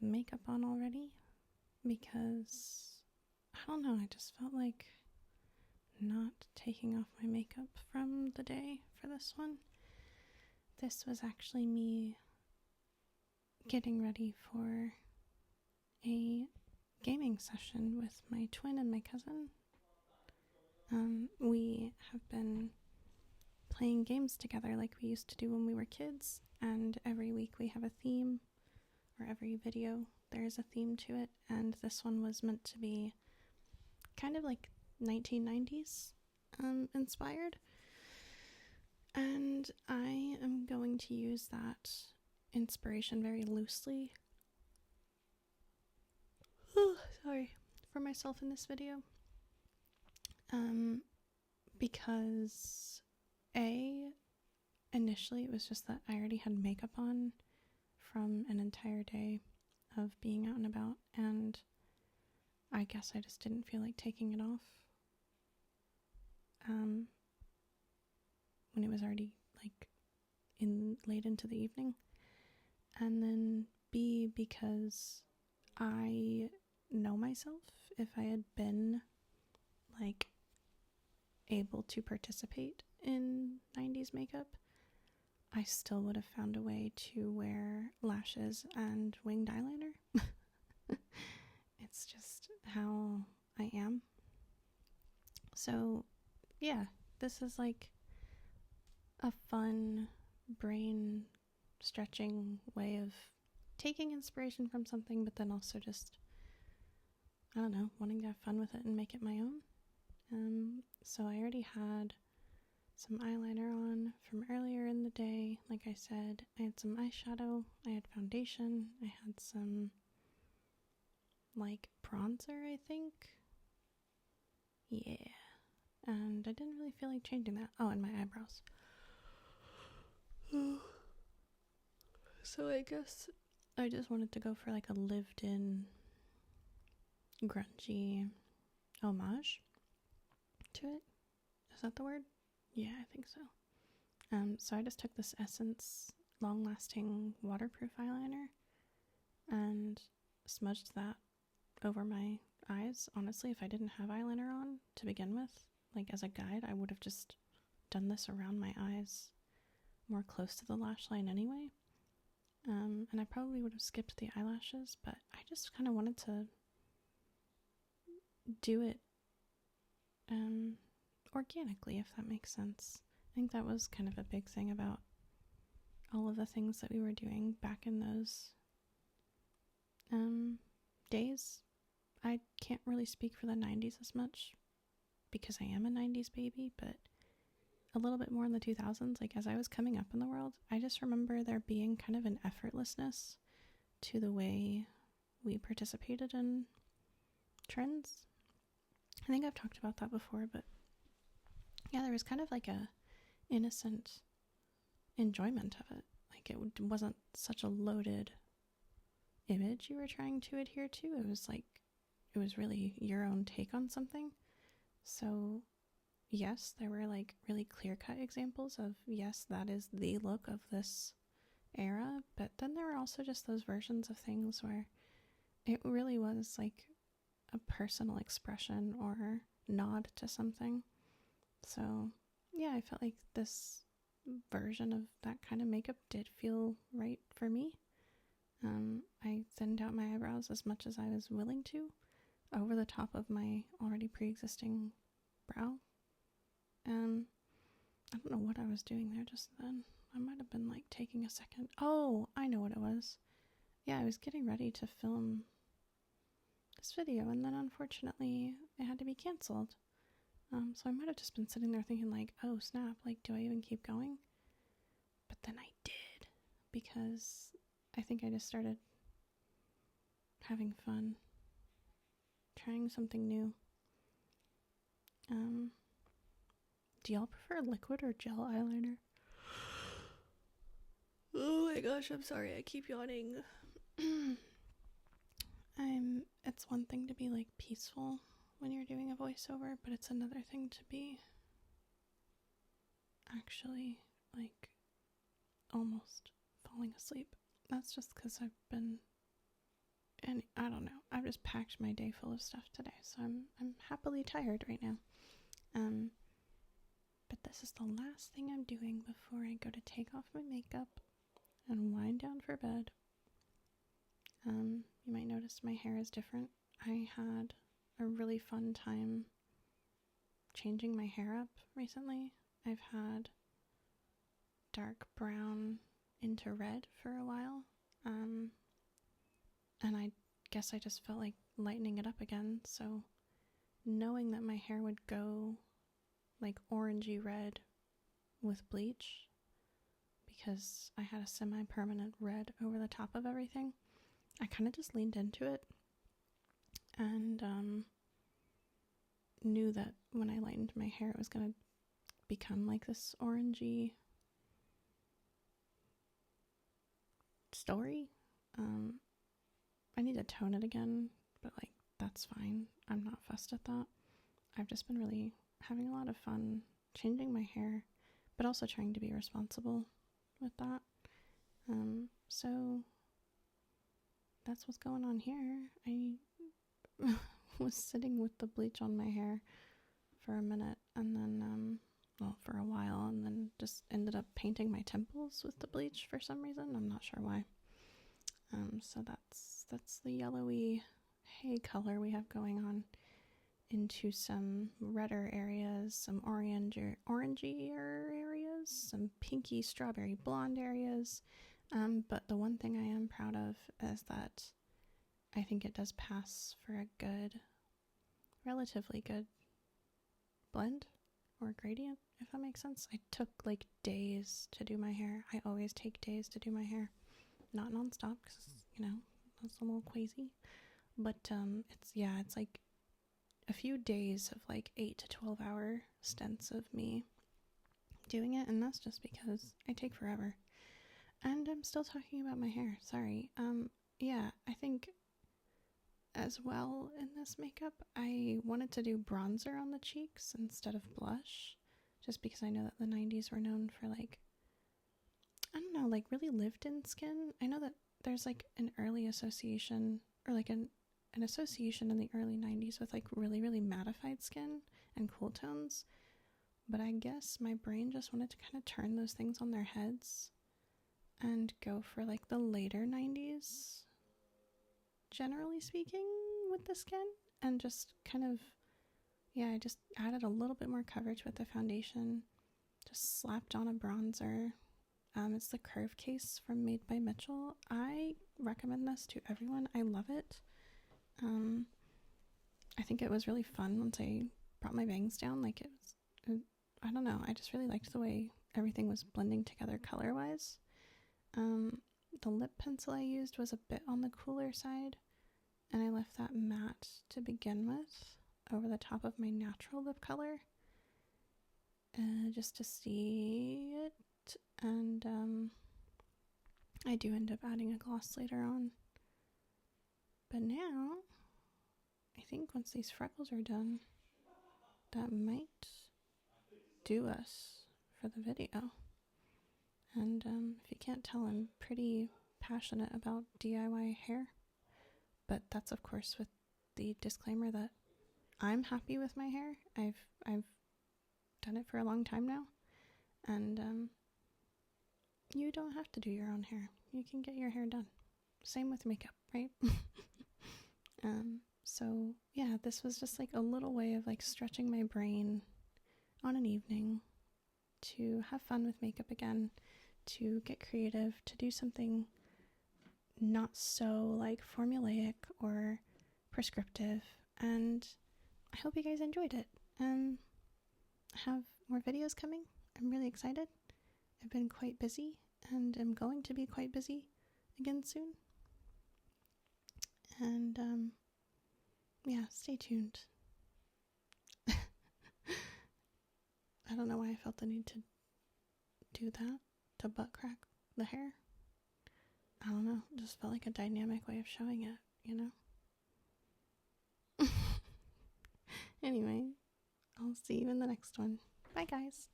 makeup on already because, I don't know, I just felt like not taking off my makeup from the day for this one. This was actually me getting ready for a gaming session with my twin and my cousin. We have been playing games together like we used to do when we were kids, and every week we have a theme, or every video there is a theme to it, and this one was meant to be kind of like 1990s inspired, and I am going to use that inspiration very loosely for myself in this video, because initially it was just that I already had makeup on from an entire day of being out and about, and I guess I just didn't feel like taking it off when it was already like late into the evening. And then B, because I know myself, if I had been like able to participate in 90s makeup, I still would have found a way to wear lashes and winged eyeliner. It's just how I am. So yeah, this is like a fun brain stretching way of taking inspiration from something, but then also just, I don't know, wanting to have fun with it and make it my own. So I already had some eyeliner on from earlier in the day. Like I said, I had some eyeshadow, I had foundation, I had some like bronzer, I think. Yeah. And I didn't really feel like changing that. Oh, and my eyebrows. So I guess I just wanted to go for like a lived-in grungy homage to it. Is that the word? Yeah, I think so. So I just took this Essence long-lasting waterproof eyeliner and smudged that over my eyes. Honestly, if I didn't have eyeliner on to begin with, like as a guide, I would have just done this around my eyes more close to the lash line anyway. And I probably would have skipped the eyelashes, but I just kind of wanted to do it organically, if that makes sense. I think that was kind of a big thing about all of the things that we were doing back in those days. I can't really speak for the 90s as much because I am a 90s baby, but a little bit more in the 2000s, like as I was coming up in the world, I just remember there being kind of an effortlessness to the way we participated in trends. I think I've talked about that before, but yeah, there was kind of like a innocent enjoyment of it. Like it wasn't such a loaded image you were trying to adhere to. It was really your own take on something. So yes, there were like really clear-cut examples of, yes, that is the look of this era, but then there were also just those versions of things where it really was like a personal expression or nod to something. So yeah, I felt like this version of that kind of makeup did feel right for me. I thinned out my eyebrows as much as I was willing to over the top of my already pre-existing brow. I don't know what I was doing there just then. I might have been like taking a second. Oh, I know what it was. Yeah, I was getting ready to film this video, and then unfortunately it had to be canceled. So I might have just been sitting there thinking like, oh snap, like do I even keep going? But then I did, because I think I just started having fun, trying something new. Do y'all prefer liquid or gel eyeliner? Oh my gosh, I'm sorry, I keep yawning. It's one thing to be like peaceful when you're doing a voiceover, but it's another thing to be actually like almost falling asleep. That's just because I've been and I don't know. I've just packed my day full of stuff today, so I'm happily tired right now. But this is the last thing I'm doing before I go to take off my makeup and wind down for bed. You might notice my hair is different. I had a really fun time changing my hair up recently. I've had dark brown into red for a while. And I guess I just felt like lightening it up again. So knowing that my hair would go like orangey red with bleach, because I had a semi-permanent red over the top of everything, I kind of just leaned into it and knew that when I lightened my hair it was going to become like this orangey story. I need to tone it again, but like that's fine. I'm not fussed at that. I've just been really having a lot of fun changing my hair, but also trying to be responsible with that. So that's what's going on here. I was sitting with the bleach on my hair for a minute, and then well, for a while, and then just ended up painting my temples with the bleach for some reason. I'm not sure why. So that's the yellowy hay color we have going on, into some redder areas, some orangier areas, some pinky strawberry blonde areas. But the one thing I am proud of is that I think it does pass for a good, relatively good blend or gradient, if that makes sense. I took like days to do my hair. I always take days to do my hair. Not nonstop, because, you know, that's a little crazy. But it's like a few days of like 8 to 12 hour stints of me doing it, and that's just because I take forever. And I'm still talking about my hair, sorry. Yeah, I think as well in this makeup, I wanted to do bronzer on the cheeks instead of blush, just because I know that the 90s were known for like, I don't know, like really lived in skin. I know that there's like an early association, or like an association in the early 90s with like really, really mattified skin and cool tones. But I guess my brain just wanted to kind of turn those things on their heads and go for like the later 90s, generally speaking, with the skin. And just kind of, yeah, I just added a little bit more coverage with the foundation. Just slapped on a bronzer. It's the Curve Case from Made by Mitchell. I recommend this to everyone. I love it. I think it was really fun once I brought my bangs down. Like I don't know. I just really liked the way everything was blending together color-wise. The lip pencil I used was a bit on the cooler side, and I left that matte to begin with over the top of my natural lip color, just to see it. And I do end up adding a gloss later on. But now, I think once these freckles are done, that might do us for the video. And if you can't tell, I'm pretty passionate about DIY hair. But that's, of course, with the disclaimer that I'm happy with my hair. I've done it for a long time now. And you don't have to do your own hair. You can get your hair done. Same with makeup, right? So yeah, this was just like a little way of like stretching my brain on an evening to have fun with makeup again, to get creative, to do something not so like formulaic or prescriptive. And I hope you guys enjoyed it. I have more videos coming. I'm really excited. I've been quite busy, and I'm going to be quite busy again soon. And yeah, stay tuned. I don't know why I felt the need to do that, to butt crack the hair. I don't know, it just felt like a dynamic way of showing it, you know? Anyway, I'll see you in the next one. Bye, guys.